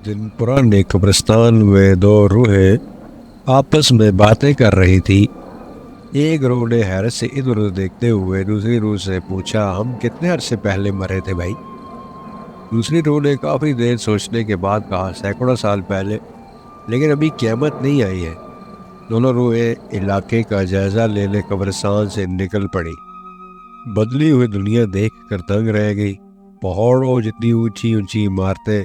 दिन पुराने कब्रिस्तान में दो रूहें आपस में बातें कर रही थी। एक रूह ने हैरत से इधर उधर देखते हुए दूसरी रूह से पूछा, हम कितने अरसे पहले मरे थे भाई? दूसरी रूह ने काफ़ी देर सोचने के बाद कहा, सैकड़ों साल पहले, लेकिन अभी क़यामत नहीं आई है। दोनों रूहें इलाके का जायज़ा लेने कब्रिस्तान से निकल पड़ी। बदली हुई दुनिया देख कर दंग रह गई। पहाड़ों जितनी ऊंची ऊंची इमारतें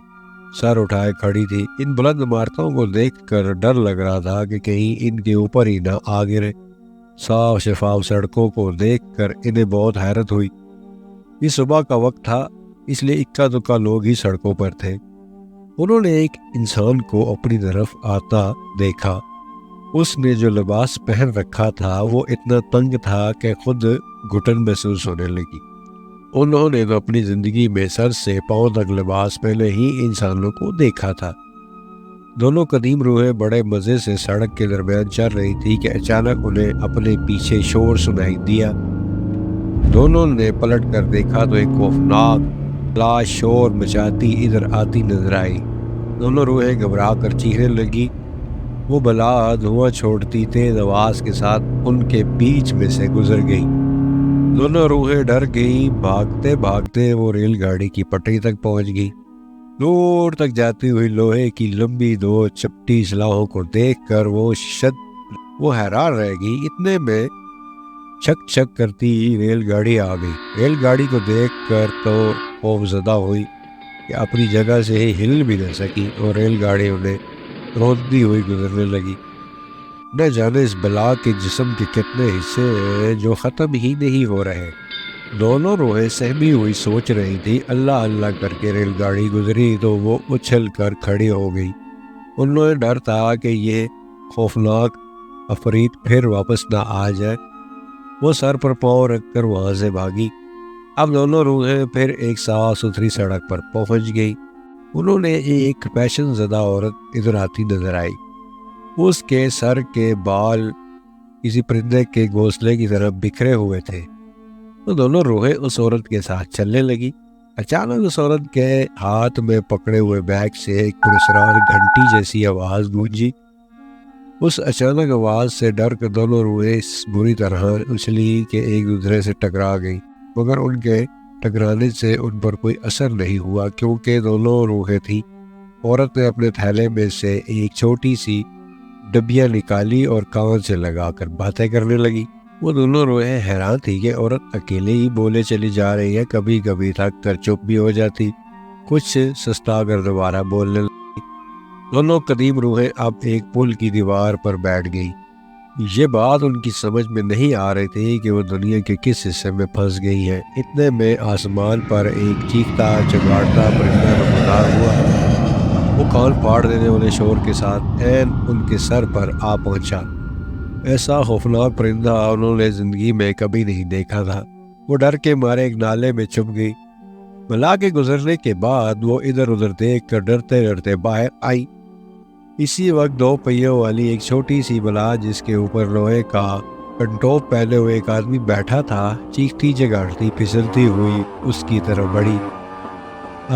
सर उठाए खड़ी थी। इन बुलंद इमारतों को देखकर डर लग रहा था कि कहीं इनके ऊपर ही ना आ गिरे। साफ शफाफ सड़कों को देखकर इन्हें बहुत हैरत हुई। ये सुबह का वक्त था, इसलिए इक्का दुक्का लोग ही सड़कों पर थे। उन्होंने एक इंसान को अपनी तरफ आता देखा। उसने जो लिबास पहन रखा था वो इतना तंग था कि खुद घुटन महसूस होने लगी। उन्होंने तो अपनी ज़िंदगी में सर से पांव तक लिबास पहले ही इंसानों को देखा था। दोनों कदीम रूहें बड़े मज़े से सड़क के दरमियान चल रही थी कि अचानक उन्हें अपने पीछे शोर सुनाई दिया। दोनों ने पलट कर देखा तो एक खौफनाक लाश शोर मचाती इधर आती नजर आई। दोनों रूहें घबरा कर चीखने लगी। वो बला धुआं छोड़ती तेज आवाज़ के साथ उनके बीच में से गुजर गई। दोनों रूहें डर गई। भागते भागते वो रेलगाड़ी की पटरी तक पहुंच गई। दूर तक जाती हुई लोहे की लंबी दो चपटी सलाखों को देखकर वो हैरान रह गई। इतने में छक छक करती रेलगाड़ी आ गई। रेलगाड़ी को देखकर तो खौफजदा हुई कि अपनी जगह से ही हिल भी न सकी और रेलगाड़ी उन्हें रोंदती हुई गुजरने लगी। न जाने इस बला के जिस्म के कितने हिस्से हैं जो ख़त्म ही नहीं हो रहे। दोनों रूहें सहमी हुई सोच रही थी। अल्लाह अल्लाह करके रेलगाड़ी गुजरी तो वो उछल कर खड़ी हो गई। उन्हें डर था कि ये खौफनाक अफरीत फिर वापस ना आ जाए। वो सर पर पाँव रखकर वहाँ से भागी। अब दोनों रूहें फिर एक साफ सुथरी सड़क पर पहुँच गई। उन्होंने एक पैशन ज़दा औरत इधर आती नजर आई। उसके सर के बाल किसी परिंदे के घोंसले की तरह बिखरे हुए थे। तो दोनों रूहें उस औरत के साथ चलने लगी। अचानक उस औरत के हाथ में पकड़े हुए बैग से एक पुरस्कार घंटी जैसी आवाज़ गूंजी। उस अचानक आवाज़ से डर कर दोनों रूहें बुरी तरह उछली कि एक दूसरे से टकरा गई, मगर उनके टकराने से उन पर कोई असर नहीं हुआ क्योंकि दोनों रूहें थी। औरत ने अपने थैले में से एक छोटी सी डबिया निकाली और कान से लगाकर बातें करने लगी। वो दोनों रूहें हैरान थी कि औरत अकेले ही बोले चली जा रही है। कभी कभी थक कर चुप भी हो जाती, कुछ सस्ता कर दोबारा बोलने लगी। दोनों कदीम रूहें अब एक पुल की दीवार पर बैठ गई। ये बात उनकी समझ में नहीं आ रही थी कि वो दुनिया के किस हिस्से में फंस गई हैं। इतने में आसमान पर एक चीखता चगाड़ता परिंदा नमदार हुआ। वो कान फाड़ देने वाले शोर के साथ ऐन उनके सर पर आ पहुंचा। ऐसा खौफनाक परिंदा उन्होंने जिंदगी में कभी नहीं देखा था। वो डर के मारे एक नाले में छुप गई। बला के गुजरने के बाद वो इधर उधर देख कर डरते डरते बाहर आई। इसी वक्त दो पहियों वाली एक छोटी सी बला जिसके ऊपर लोहे का कंटोप पहने हुए एक आदमी बैठा था, चीखती चगाड़ती फिसलती हुई उसकी तरफ बढ़ी।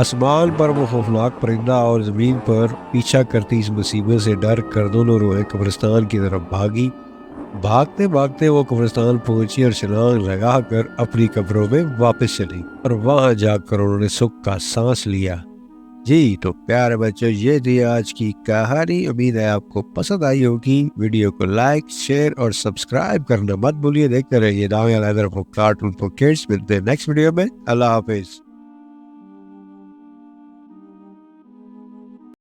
आसमान पर वो खौफनाक परिंदा और ज़मीन पर पीछा करती इस मुसीबत से डर कर दोनों रूहें कब्रिस्तान की तरफ भागी। भागते भागते वो कब्रिस्तान पहुंची और छलांग लगाकर अपनी कब्रों में वापस चली और वहां जाकर उन्होंने सुख का सांस लिया। जी तो प्यारे बच्चों, ये थी आज की कहानी। उम्मीद है आपको पसंद आई होगी। वीडियो को लाइक शेयर और सब्सक्राइब करना मत भूलिए। देखते रहिए Daniyal Haider cartoon for kids. मिलते हैं नेक्स्ट वीडियो में। अल्लाह हाफिज।